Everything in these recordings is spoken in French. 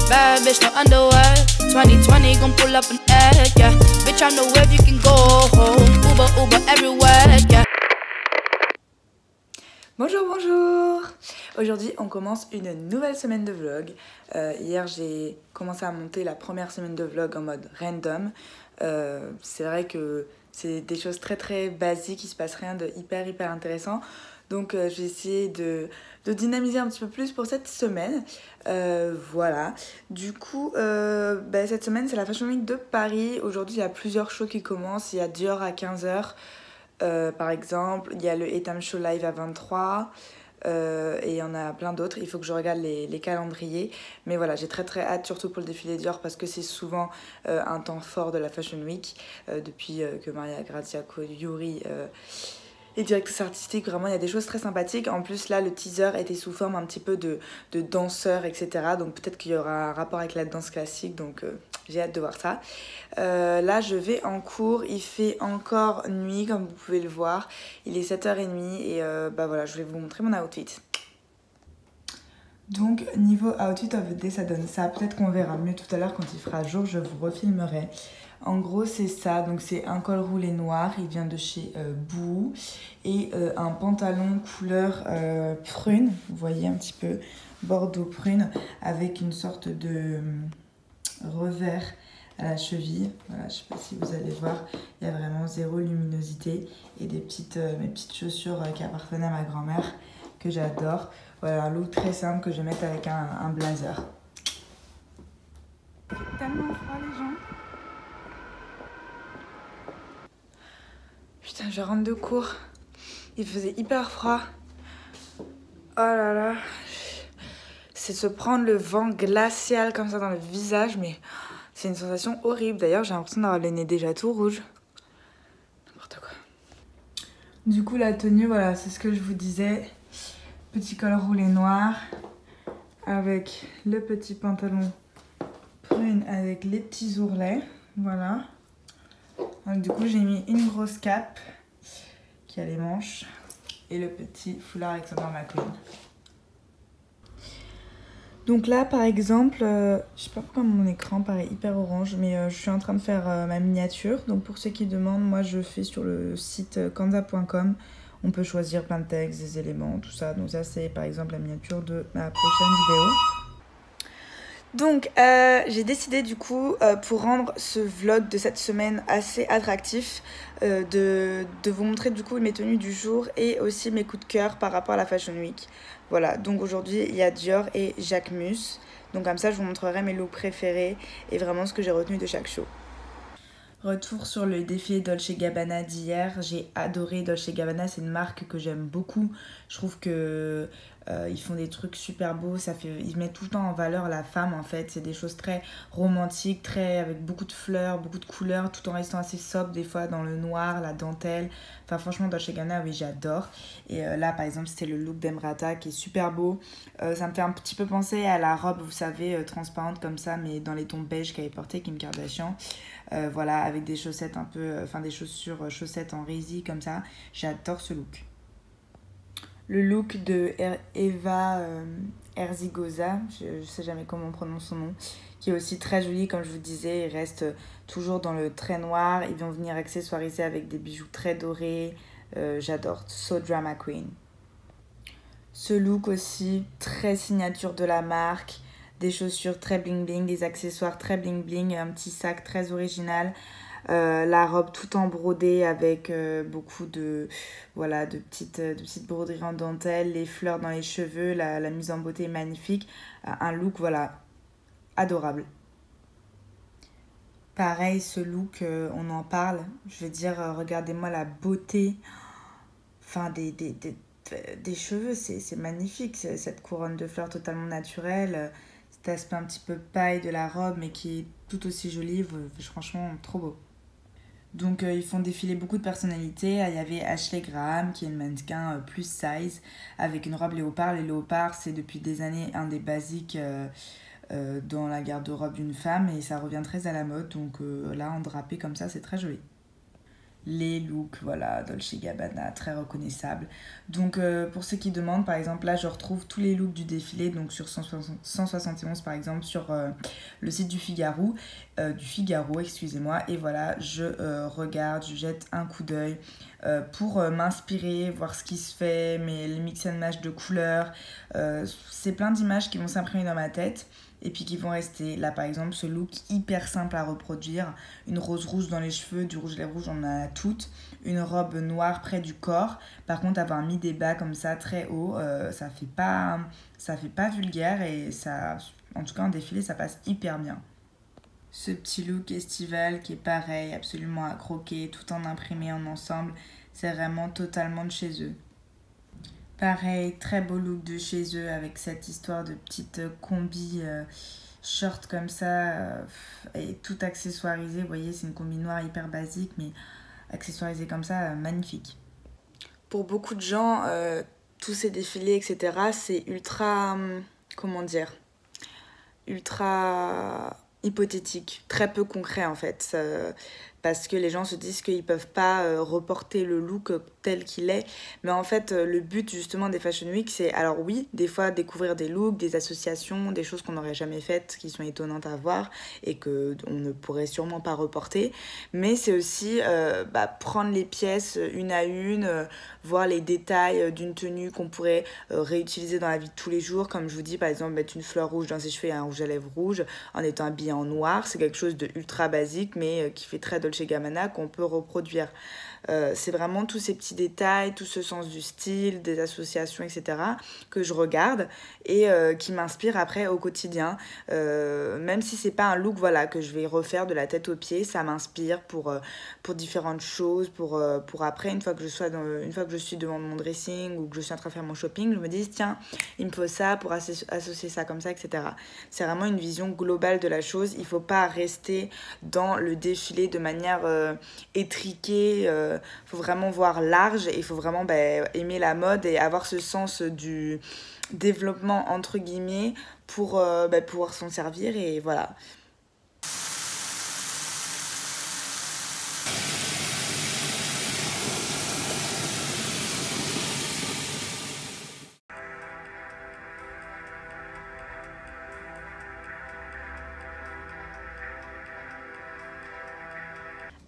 Bad bitch, no underwear. 2020 gon' pull up an egg, yeah. Bitch, I know where you can go home. Uber, Uber everywhere, yeah. Bonjour, bonjour. Aujourd'hui, on commence une nouvelle semaine de vlog. Hier, j'ai commencé à monter la première semaine de vlog en mode random. C'est vrai que c'est des choses très très basiques, il se passe rien de hyper intéressant. Donc je vais essayer de dynamiser un petit peu plus pour cette semaine. Voilà. Du coup, cette semaine, c'est la Fashion Week de Paris. Aujourd'hui, il y a plusieurs shows qui commencent. Il y a Dior à 15h. Par exemple, il y a le Etam Show Live à 23h. Et il y en a plein d'autres, il faut que je regarde les calendriers, mais voilà, j'ai très hâte, surtout pour le défilé Dior, parce que c'est souvent un temps fort de la Fashion Week, depuis que Maria Grazia Chiuri est directrice artistique. Vraiment, il y a des choses très sympathiques. En plus, là, le teaser était sous forme un petit peu de danseurs, etc. Donc peut-être qu'il y aura un rapport avec la danse classique, donc j'ai hâte de voir ça. Là, je vais en cours, il fait encore nuit, comme vous pouvez le voir. Il est 7h30 et voilà, je vais vous montrer mon outfit. Donc, niveau outfit of the day, ça donne ça. Peut-être qu'on verra mieux tout à l'heure quand il fera jour, je vous refilmerai. En gros, c'est ça. Donc, c'est un col roulé noir, il vient de chez Boo. Et un pantalon couleur prune, vous voyez un petit peu bordeaux prune, avec une sorte de revers à la cheville. Voilà, je sais pas si vous allez voir, il y a vraiment zéro luminosité. Et des mes petites chaussures qui appartenaient à ma grand-mère, que j'adore. Voilà, un look très simple que je vais mettre avec un blazer. Il fait tellement froid, les gens. Putain, je rentre de cours. Il faisait hyper froid. Oh là là. C'est se prendre le vent glacial comme ça dans le visage, mais c'est une sensation horrible. D'ailleurs, j'ai l'impression d'avoir le nez déjà tout rouge. N'importe quoi. Du coup, la tenue, voilà, c'est ce que je vous disais. Petit col roulé noir avec le petit pantalon prune avec les petits ourlets. Voilà. Donc, du coup, j'ai mis une grosse cape qui a les manches et le petit foulard Alexander McQueen. Donc là, par exemple, je sais pas pourquoi mon écran paraît hyper orange, mais je suis en train de faire ma miniature. Donc pour ceux qui demandent, moi je fais sur le site canva.com. On peut choisir plein de textes, des éléments, tout ça. Donc ça, c'est par exemple la miniature de ma prochaine vidéo. Donc j'ai décidé du coup, pour rendre ce vlog de cette semaine assez attractif, de vous montrer du coup mes tenues du jour et aussi mes coups de cœur par rapport à la Fashion Week. Voilà, donc aujourd'hui il y a Dior et Jacquemus. Donc comme ça je vous montrerai mes looks préférés et vraiment ce que j'ai retenu de chaque show. Retour sur le défilé Dolce Gabbana d'hier. J'ai adoré Dolce Gabbana, c'est une marque que j'aime beaucoup. Je trouve que ils font des trucs super beaux, ils mettent tout le temps en valeur la femme en fait. C'est des choses très romantiques, avec beaucoup de fleurs, beaucoup de couleurs, tout en restant assez sobre des fois dans le noir, la dentelle. Enfin franchement Dolce Gabbana, oui j'adore. Et là par exemple c'était le look d'Emrata qui est super beau. Ça me fait un petit peu penser à la robe, vous savez, transparente comme ça, mais dans les tons beige qu'avait porté Kim Kardashian. Voilà, avec des chaussettes un peu, des chaussures, chaussettes en résille comme ça. J'adore ce look. Le look de Eva Herzigosa, je sais jamais comment on prononce son nom, qui est aussi très joli, comme je vous disais. Il reste toujours dans le très noir. Ils vont venir accessoiriser avec des bijoux très dorés. J'adore, so drama queen. Ce look aussi, très signature de la marque. Des chaussures très bling bling, des accessoires très bling bling, un petit sac très original. La robe tout en brodé avec beaucoup de petites broderies en dentelle, les fleurs dans les cheveux, la mise en beauté est magnifique. Un look, voilà, adorable. Pareil, ce look, on en parle. Je veux dire, regardez-moi la beauté des cheveux, c'est magnifique. Cette couronne de fleurs totalement naturelle, cet aspect un petit peu paille de la robe, mais qui est tout aussi joli. Franchement, trop beau. Donc ils font défiler beaucoup de personnalités. Il y avait Ashley Graham qui est une mannequin plus size avec une robe léopard. Les léopards, c'est depuis des années un des basiques dans la garde-robe d'une femme et ça revient très à la mode. Donc là en drapé comme ça, c'est très joli. les looks, voilà, Dolce & Gabbana, très reconnaissables. Donc pour ceux qui demandent, par exemple, là je retrouve tous les looks du défilé, donc sur 171 par exemple, sur le site du Figaro, excusez-moi, et voilà, je regarde, je jette un coup d'œil pour m'inspirer, voir ce qui se fait, les mix and match de couleurs, c'est plein d'images qui vont s'imprimer dans ma tête. Et puis qui vont rester. Là par exemple, ce look hyper simple à reproduire, une rose rouge dans les cheveux, du rouge à lèvres rouge, on en a toutes, une robe noire près du corps. Par contre, avoir mis des bas comme ça très haut, ça fait pas vulgaire et ça, en tout cas en défilé, ça passe hyper bien. Ce petit look estival qui est pareil, absolument à croquer, tout en imprimé en ensemble, c'est vraiment totalement de chez eux. Pareil, très beau look de chez eux avec cette histoire de petite combi short comme ça et tout accessoirisé. Vous voyez, c'est une combi noire hyper basique mais accessoirisée comme ça, magnifique. Pour beaucoup de gens, tous ces défilés, etc., c'est ultra, ultra hypothétique, très peu concret en fait. Parce que les gens se disent qu'ils ne peuvent pas reporter le look tel qu'il est. Mais en fait, le but justement des Fashion Week, c'est, alors oui, des fois découvrir des looks, des associations, des choses qu'on n'aurait jamais faites, qui sont étonnantes à voir et qu'on ne pourrait sûrement pas reporter. Mais c'est aussi prendre les pièces une à une, voir les détails d'une tenue qu'on pourrait réutiliser dans la vie de tous les jours. Comme je vous dis, par exemple, mettre une fleur rouge dans ses cheveux et un rouge à lèvres rouge en étant habillé en noir. C'est quelque chose de ultra basique, mais qui fait très Dolce & Gabbana, qu'on peut reproduire. C'est vraiment tous ces petits détails, tout ce sens du style, des associations, etc. que je regarde et qui m'inspire après au quotidien. Même si c'est pas un look que je vais refaire de la tête aux pieds, ça m'inspire pour différentes choses, pour après, une fois que je suis devant mon dressing ou que je suis en train de faire mon shopping, je me dis tiens, il me faut ça pour associer ça comme ça, etc. C'est vraiment une vision globale de la chose. Il faut pas rester dans le défilé de manière étriquée. Faut vraiment voir large et il faut vraiment aimer la mode et avoir ce sens du développement entre guillemets pour pouvoir s'en servir et voilà.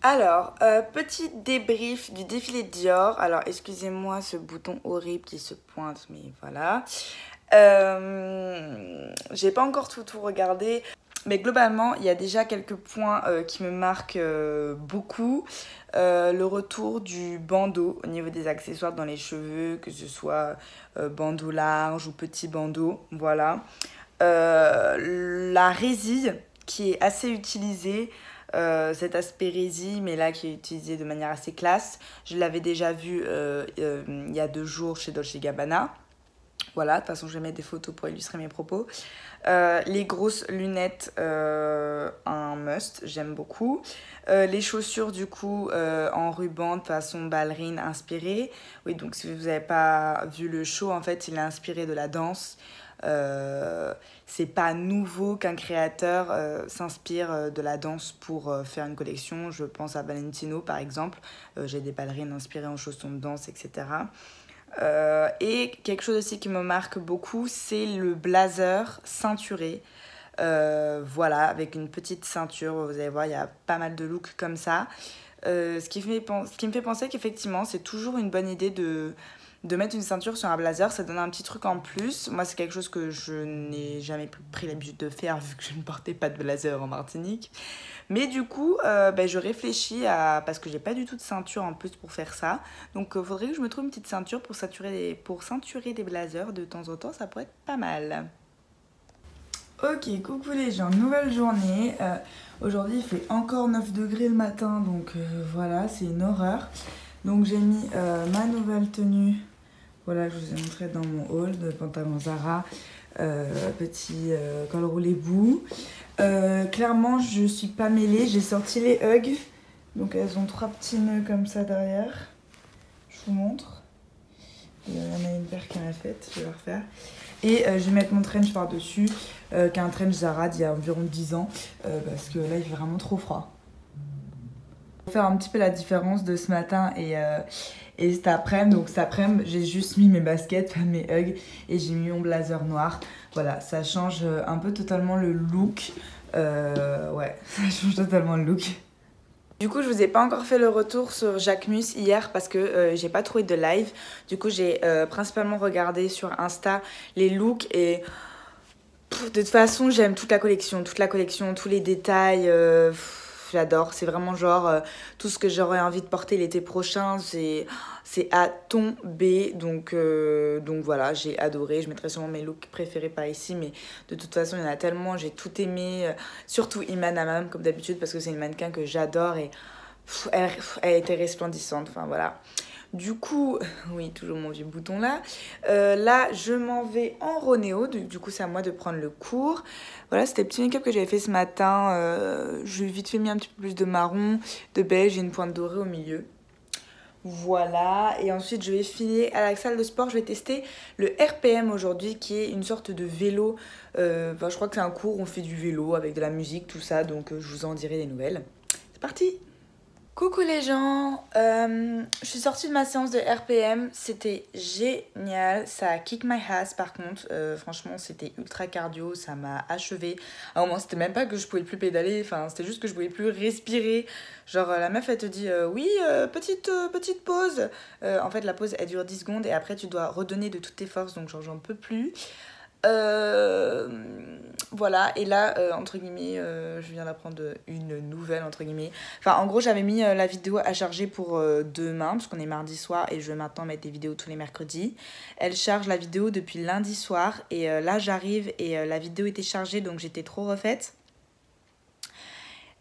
Alors, petit débrief du défilé de Dior. Alors, excusez-moi ce bouton horrible qui se pointe, mais voilà. J'ai pas encore tout regardé. Mais globalement, il y a déjà quelques points qui me marquent beaucoup. Le retour du bandeau au niveau des accessoires dans les cheveux, que ce soit bandeau large ou petit bandeau, voilà. La résille qui est assez utilisée. Cet aspect résille mais là qui est utilisé de manière assez classe, je l'avais déjà vu il y a 2 jours chez Dolce & Gabbana, voilà, de toute façon je vais mettre des photos pour illustrer mes propos. Les grosses lunettes, un must, j'aime beaucoup. Les chaussures du coup en ruban de façon ballerine inspirée, oui, donc si vous n'avez pas vu le show, en fait il est inspiré de la danse. C'est pas nouveau qu'un créateur s'inspire de la danse pour faire une collection. Je pense à Valentino par exemple, j'ai des ballerines inspirées en chaussons de danse, etc. Et quelque chose aussi qui me marque beaucoup, c'est le blazer ceinturé, voilà, avec une petite ceinture. Vous allez voir, il y a pas mal de looks comme ça, ce qui me fait penser qu'effectivement c'est toujours une bonne idée de mettre une ceinture sur un blazer. Ça donne un petit truc en plus. Moi, c'est quelque chose que je n'ai jamais pris l'habitude de faire vu que je ne portais pas de blazer en Martinique. Mais du coup, je réfléchis parce que j'ai pas du tout de ceinture en plus pour faire ça. Donc, il faudrait que je me trouve une petite ceinture pour ceinturer des blazers de temps en temps. Ça pourrait être pas mal. Ok, coucou les gens, nouvelle journée. Aujourd'hui, il fait encore 9 degrés le matin. Donc, voilà, c'est une horreur. Donc, j'ai mis ma nouvelle tenue. Voilà, je vous ai montré dans mon haul de pantalon Zara, petit col roulé bout. Clairement, je suis pas mêlée, j'ai sorti les Hugs. Donc elles ont 3 petits nœuds comme ça derrière. Je vous montre. Il y en a une paire qui m'a faite, je vais la refaire. Et je vais mettre mon trench par-dessus, qui est un trench Zara d'il y a environ 10 ans, parce que là il fait vraiment trop froid. Pour faire un petit peu la différence de ce matin et cet après-midi. Donc cet après-midi, j'ai juste mis mes baskets, mes Ugg et j'ai mis mon blazer noir. Voilà, ça change un peu totalement le look. Ouais, ça change totalement le look. Du coup, je vous ai pas encore fait le retour sur Jacquemus hier parce que j'ai pas trouvé de live. Du coup, j'ai principalement regardé sur Insta les looks et de toute façon, j'aime toute la collection, tous les détails. J'adore, c'est vraiment genre tout ce que j'aurais envie de porter l'été prochain, c'est à tomber. Donc voilà, j'ai adoré. Je mettrai sûrement mes looks préférés par ici, mais de toute façon, il y en a tellement, j'ai tout aimé. Surtout Iman Hammam, comme d'habitude, parce que c'est une mannequin que j'adore et elle était resplendissante. Enfin voilà. Du coup, oui, toujours mon vieux bouton là. Là, je m'en vais en Ronéo. Du coup, c'est à moi de prendre le cours. Voilà, c'était le petit make-up que j'avais fait ce matin. J'ai vite fait mis un petit peu plus de marron, de beige et une pointe dorée au milieu. Voilà, et ensuite je vais filer à la salle de sport. Je vais tester le RPM aujourd'hui, qui est une sorte de vélo. Je crois que c'est un cours où on fait du vélo avec de la musique, tout ça. Donc je vous en dirai des nouvelles. C'est parti! Coucou les gens, je suis sortie de ma séance de RPM, c'était génial, ça a kick my ass par contre, franchement c'était ultra cardio, ça m'a achevé. À un moment c'était même pas que je pouvais plus pédaler, enfin c'était juste que je pouvais plus respirer. Genre la meuf elle te dit oui petite pause, en fait la pause elle dure 10 secondes et après tu dois redonner de toutes tes forces, donc genre j'en peux plus. Voilà, et là entre guillemets je viens d'apprendre une nouvelle entre guillemets. Enfin en gros j'avais mis la vidéo à charger pour demain parce qu'on est mardi soir et je vais maintenant mettre des vidéos tous les mercredis. Elle charge la vidéo depuis lundi soir et là j'arrive et la vidéo était chargée, donc j'étais trop refaite.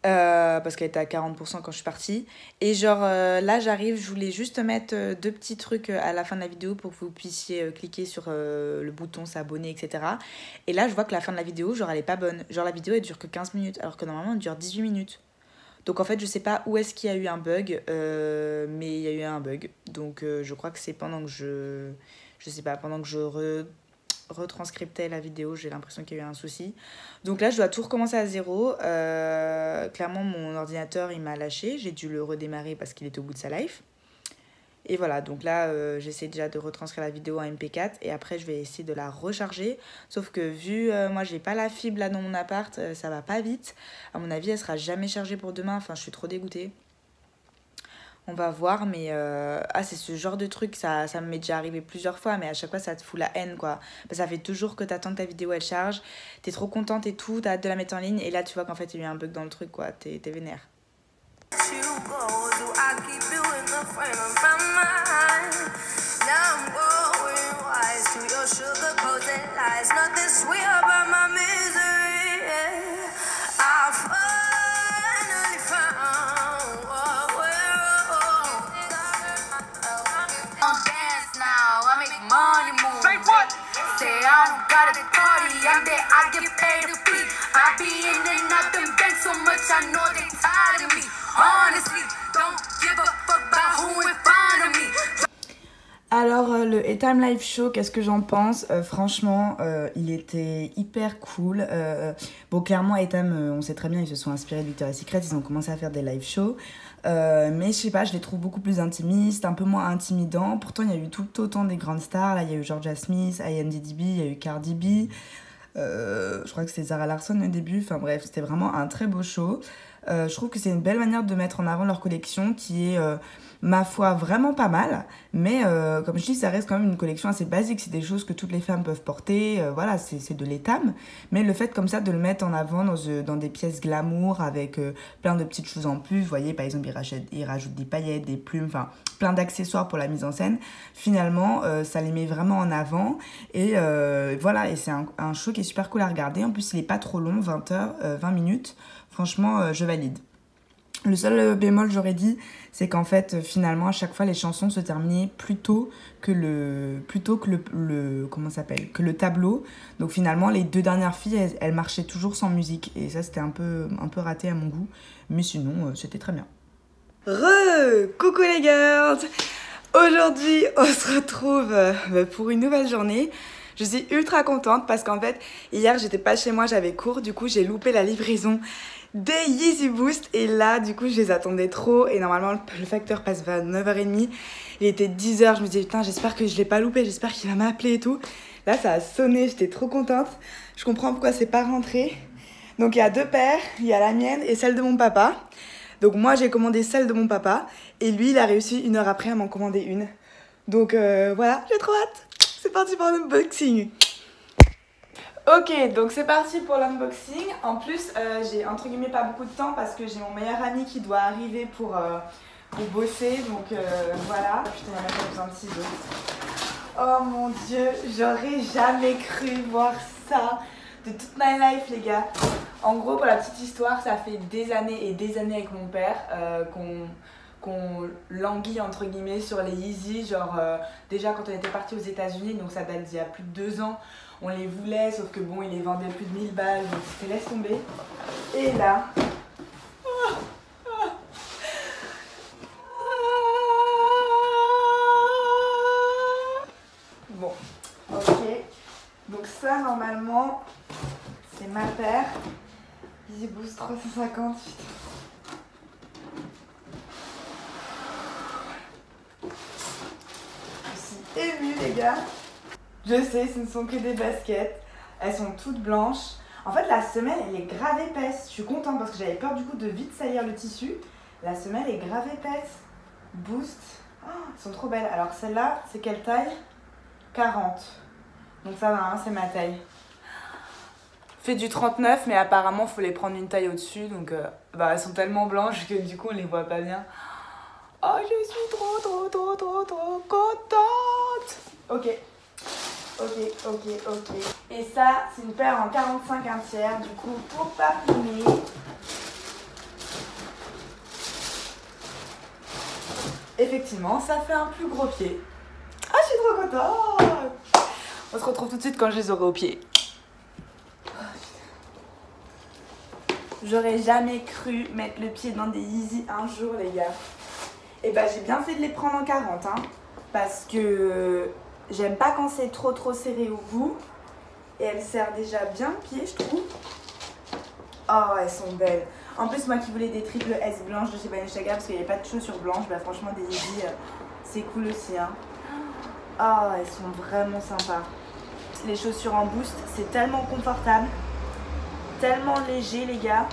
Parce qu'elle était à 40% quand je suis partie. Et genre là j'arrive, je voulais juste mettre deux petits trucs à la fin de la vidéo pour que vous puissiez cliquer sur le bouton s'abonner, etc. Et là je vois que la fin de la vidéo, genre elle est pas bonne. Genre la vidéo elle dure que 15 minutes alors que normalement elle dure 18 minutes. Donc en fait je sais pas où est-ce qu'il y a eu un bug, mais il y a eu un bug. Donc je crois que c'est pendant que je sais pas, pendant que je retranscriptais la vidéo, j'ai l'impression qu'il y a eu un souci. Donc là je dois tout recommencer à zéro. Clairement mon ordinateur il m'a lâché, j'ai dû le redémarrer parce qu'il était au bout de sa life. Et voilà, donc là j'essaie déjà de retranscrire la vidéo en MP4 et après je vais essayer de la recharger. Sauf que vu moi j'ai pas la fibre là dans mon appart, ça va pas vite. À mon avis elle sera jamais chargée pour demain, enfin je suis trop dégoûtée. On va voir, mais c'est ce genre de truc, ça m'est déjà arrivé plusieurs fois, mais à chaque fois ça te fout la haine quoi. Parce que ça fait toujours que t'attends que ta vidéo elle charge, t'es trop contente et tout, t'as hâte de la mettre en ligne, et là tu vois qu'en fait il y a eu un bug dans le truc quoi, t'es vénère. Alors le A-Time Live Show, qu'est-ce que j'en pense? Franchement, il était hyper cool. Bon, clairement, A-Time, on sait très bien, ils se sont inspirés de Victoria's Secret, ils ont commencé à faire des live shows. Mais je sais pas, je les trouve beaucoup plus intimistes, un peu moins intimidants. Pourtant, il y a eu tout autant des grandes stars. Là, il y a eu Georgia Smith, IMDb, il y a eu Cardi B. Je crois que c'était Zara Larsson au début. Enfin bref, c'était vraiment un très beau show. Je trouve que c'est une belle manière de mettre en avant leur collection qui est, ma foi, vraiment pas mal. Mais comme je dis, ça reste quand même une collection assez basique. C'est des choses que toutes les femmes peuvent porter. Voilà, c'est de l'étame. Mais le fait comme ça de le mettre en avant dans des pièces glamour avec plein de petites choses en plus. Vous voyez, par exemple, ils rajoutent des paillettes, des plumes, enfin plein d'accessoires pour la mise en scène. Finalement, ça les met vraiment en avant. Et voilà, et c'est un show qui est super cool à regarder. En plus, il est pas trop long, 20 minutes. Franchement, je valide. Le seul bémol, j'aurais dit, c'est qu'en fait, finalement, à chaque fois, les chansons se terminaient plus tôt que le tableau. Donc finalement, les deux dernières filles, elles marchaient toujours sans musique. Et ça, c'était un peu raté à mon goût. Mais sinon, c'était très bien. Coucou les girls! Aujourd'hui, on se retrouve pour une nouvelle journée. Je suis ultra contente parce qu'en fait, hier, j'étais pas chez moi, j'avais cours. Du coup, j'ai loupé la livraison des Yeezy Boost. Et là, du coup, je les attendais trop. Et normalement, le facteur passe vers 9h30. Il était 10h. Je me disais, putain, j'espère que je l'ai pas loupé. J'espère qu'il va m'appeler et tout. Là, ça a sonné. J'étais trop contente. Je comprends pourquoi c'est pas rentré. Donc, il y a 2 paires. Il y a la mienne et celle de mon papa. Donc, moi, j'ai commandé celle de mon papa. Et lui, il a réussi 1 heure après à m'en commander une. Donc, voilà, j'ai trop hâte. C'est parti pour l'unboxing. Ok, donc c'est parti pour l'unboxing. En plus, j'ai entre guillemets pas beaucoup de temps parce que j'ai mon meilleur ami qui doit arriver pour bosser. Donc voilà. Putain, il y a même pas besoin de ciseaux. Oh mon dieu, j'aurais jamais cru voir ça de toute ma life, les gars. En gros, pour la petite histoire, ça fait des années et des années avec mon père qu'on languit entre guillemets sur les Yeezy. Genre, déjà quand on était parti aux États-Unis, donc ça date d'il y a plus de 2 ans. On les voulait, sauf que bon, ils les vendaient plus de 1000 balles, donc c'était laisse tomber. Et là... Bon, ok. Donc ça, normalement, c'est ma paire. Yeezy Boost 350, putain. Je suis émue, les gars. Je sais, ce ne sont que des baskets. Elles sont toutes blanches. En fait, la semelle, elle est grave épaisse. Je suis contente parce que j'avais peur du coup de vite salir le tissu. La semelle est grave épaisse. Boost. Oh, elles sont trop belles. Alors celle-là, c'est quelle taille? 40. Donc ça va, hein, c'est ma taille. Fait du 39, mais apparemment, il faut les prendre une taille au-dessus. Donc, elles sont tellement blanches que du coup, on les voit pas bien. Oh, je suis trop contente. Ok. Ok. Et ça, c'est une paire en 45 1/3, du coup, pour papiner. Effectivement, ça fait un plus gros pied. Ah, je suis trop contente. On se retrouve tout de suite quand je les aurai au pied. J'aurais jamais cru mettre le pied dans des Yeezy un jour, les gars. Et bah, j'ai bien fait de les prendre en 40, hein, parce que... J'aime pas quand c'est trop serré au bout. Et elle serre déjà bien le pied, je trouve. Oh, elles sont belles. En plus, moi qui voulais des triple S blanches de chez Balenciaga parce qu'il n'y avait pas de chaussures blanches, bah franchement, des Yeezy, c'est cool aussi. Hein. Oh, elles sont vraiment sympas. Les chaussures en boost, c'est tellement confortable. Tellement léger, les gars.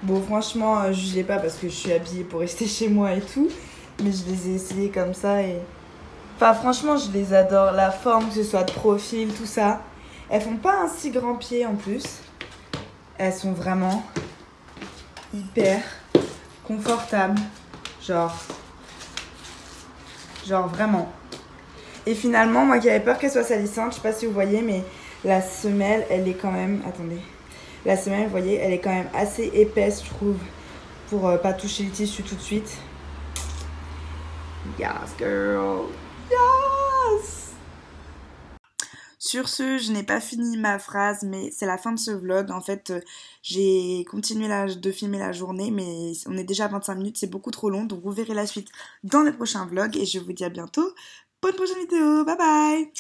Bon, franchement, jugez pas parce que je suis habillée pour rester chez moi et tout. Mais je les ai essayées comme ça et... Enfin, franchement, je les adore. La forme, que ce soit de profil, tout ça. Elles font pas un si grand pied en plus. Elles sont vraiment hyper confortables. Genre vraiment. Et finalement, moi qui avais peur qu'elle soit salissante, je sais pas si vous voyez, mais la semelle, elle est quand même... Attendez. La semelle, vous voyez, elle est quand même assez épaisse, je trouve, pour pas toucher le tissu tout de suite. Yes, girl. Yes! Sur ce, je n'ai pas fini ma phrase, mais c'est la fin de ce vlog. En fait, j'ai continué de filmer la journée, mais on est déjà à 25 minutes, c'est beaucoup trop long. Donc vous verrez la suite dans le prochain vlog et je vous dis à bientôt. Bonne prochaine vidéo, bye bye!